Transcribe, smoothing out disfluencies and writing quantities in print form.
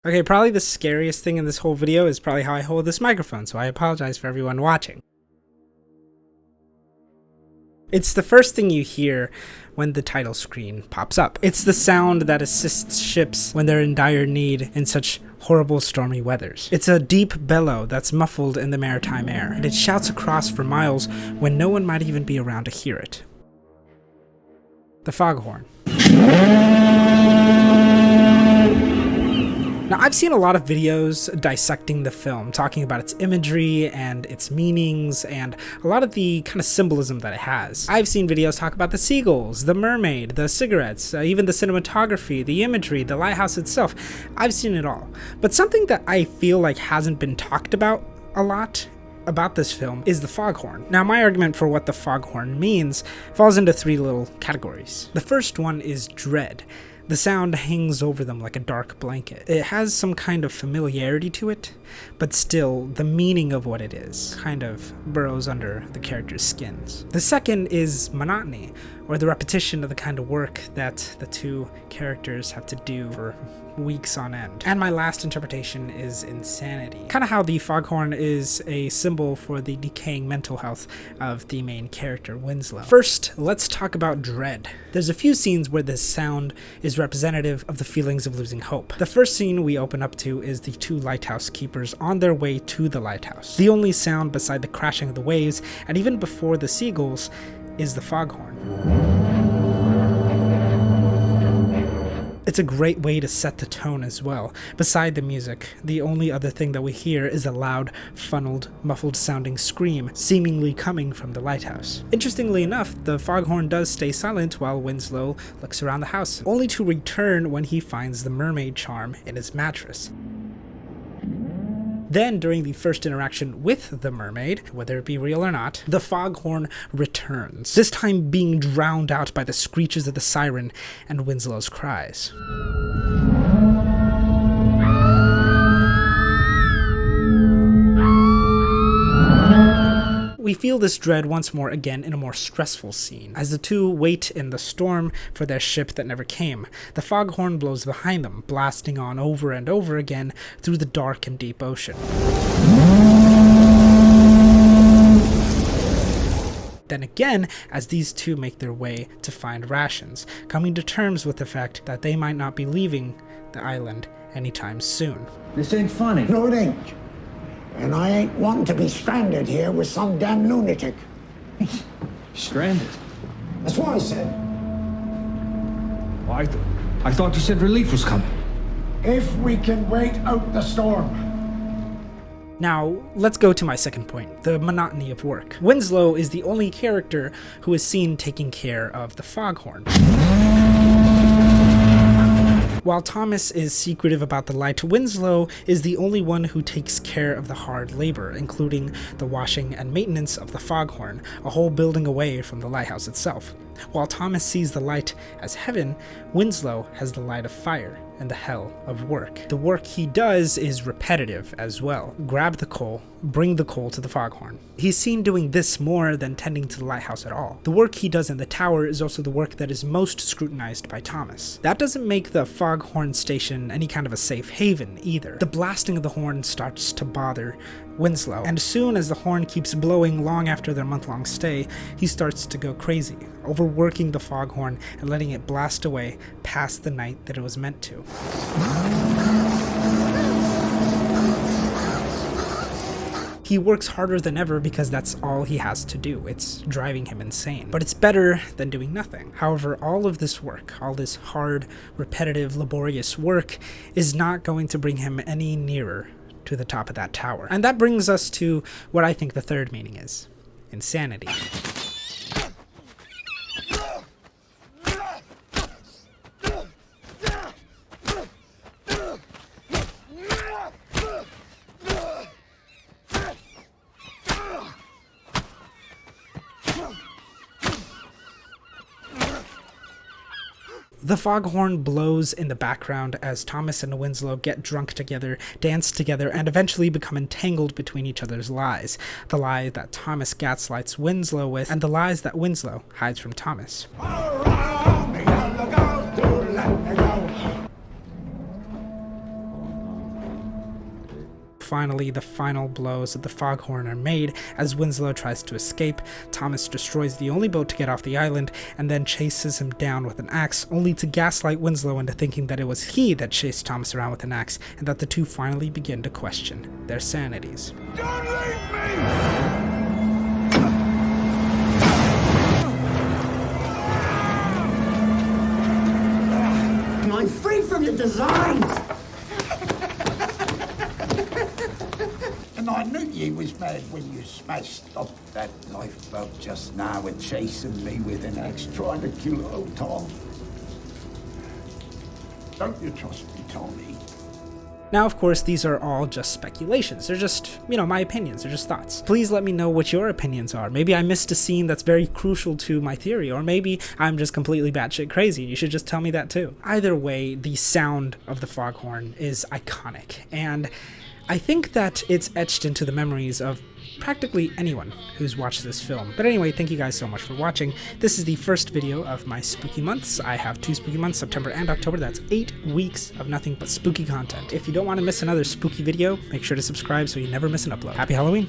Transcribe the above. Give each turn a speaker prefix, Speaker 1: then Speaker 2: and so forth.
Speaker 1: Okay, probably the scariest thing in this whole video is probably how I hold this microphone, so I apologize for everyone watching. It's the first thing you hear when the title screen pops up. It's the sound that assists ships when they're in dire need in such horrible stormy weathers. It's a deep bellow that's muffled in the maritime air, and it shouts across for miles when no one might even be around to hear it. The foghorn. Now, I've seen a lot of videos dissecting the film, talking about its imagery and its meanings and a lot of the kind of symbolism that it has. I've seen videos talk about the seagulls, the mermaid, the cigarettes, even the cinematography, the imagery, the lighthouse itself. I've seen it all. But something that I feel like hasn't been talked about a lot about this film is the foghorn. Now, my argument for what the foghorn means falls into three little categories. The first one is dread. The sound hangs over them like a dark blanket. It has some kind of familiarity to it, but still, the meaning of what it is kind of burrows under the characters' skins. The second is monotony, or the repetition of the kind of work that the two characters have to do for weeks on end. And my last interpretation is insanity. Kind of how the foghorn is a symbol for the decaying mental health of the main character, Winslow. First, let's talk about dread. There's a few scenes where this sound is representative of the feelings of losing hope. The first scene we open up to is the two lighthouse keepers on their way to the lighthouse. The only sound beside the crashing of the waves, and even before the seagulls, is the foghorn. It's a great way to set the tone as well. Beside the music, the only other thing that we hear is a loud, funneled, muffled sounding scream, seemingly coming from the lighthouse. Interestingly enough, the foghorn does stay silent while Winslow looks around the house, only to return when he finds the mermaid charm in his mattress. Then, during the first interaction with the mermaid, whether it be real or not, the foghorn returns, this time being drowned out by the screeches of the siren and Winslow's cries. We feel this dread once more again in a more stressful scene. As the two wait in the storm for their ship that never came, the foghorn blows behind them, blasting on over and over again through the dark and deep ocean. Then again, as these two make their way to find rations, coming to terms with the fact that they might not be leaving the island anytime soon.
Speaker 2: This ain't funny.
Speaker 3: No, it ain't. And I ain't wanting to be stranded here with some damn lunatic.
Speaker 2: Stranded?
Speaker 3: That's what I said.
Speaker 2: Well, I thought you said relief was coming.
Speaker 3: If we can wait out the storm.
Speaker 1: Now, let's go to my second point, the monotony of work. Winslow is the only character who is seen taking care of the foghorn. While Thomas is secretive about the light, Winslow is the only one who takes care of the hard labor, including the washing and maintenance of the foghorn, a whole building away from the lighthouse itself. While Thomas sees the light as heaven, Winslow has the light of fire and the hell of work. The work he does is repetitive as well. Grab the coal, bring the coal to the foghorn. He's seen doing this more than tending to the lighthouse at all. The work he does in the tower is also the work that is most scrutinized by Thomas. That doesn't make the foghorn station any kind of a safe haven either. The blasting of the horn starts to bother Winslow, and as soon as the horn keeps blowing long after their month-long stay, he starts to go crazy, overworking the foghorn and letting it blast away past the night that it was meant to. He works harder than ever because that's all he has to do. It's driving him insane. But it's better than doing nothing. However, all of this work, all this hard, repetitive, laborious work, is not going to bring him any nearer to the top of that tower. And that brings us to what I think the third meaning is: insanity. The foghorn blows in the background as Thomas and Winslow get drunk together, dance together, and eventually become entangled between each other's lies. The lie that Thomas gaslights Winslow with, and the lies that Winslow hides from Thomas. finally, the final blows of the Foghorn are made as Winslow tries to escape. Thomas destroys the only boat to get off the island and then chases him down with an axe, only to gaslight Winslow into thinking that it was he that chased Thomas around with an axe, and that the two finally begin to question their sanities.
Speaker 4: Don't leave me!
Speaker 3: I'm free from your designs! And I knew you was mad when you smashed up that lifeboat just now and chasing me with an axe trying to kill old Tom. Don't you trust me, Tommy?
Speaker 1: Now, of course, these are all just speculations. They're just, my opinions. They're just thoughts. Please let me know what your opinions are. Maybe I missed a scene that's very crucial to my theory, or maybe I'm just completely batshit crazy. You should just tell me that too. Either way, the sound of the Foghorn is iconic, and I think that it's etched into the memories of practically anyone who's watched this film. But anyway, thank you guys so much for watching. This is the first video of my spooky months. I have 2 spooky months, September and October. That's 8 weeks of nothing but spooky content. If you don't want to miss another spooky video, make sure to subscribe so you never miss an upload. Happy Halloween!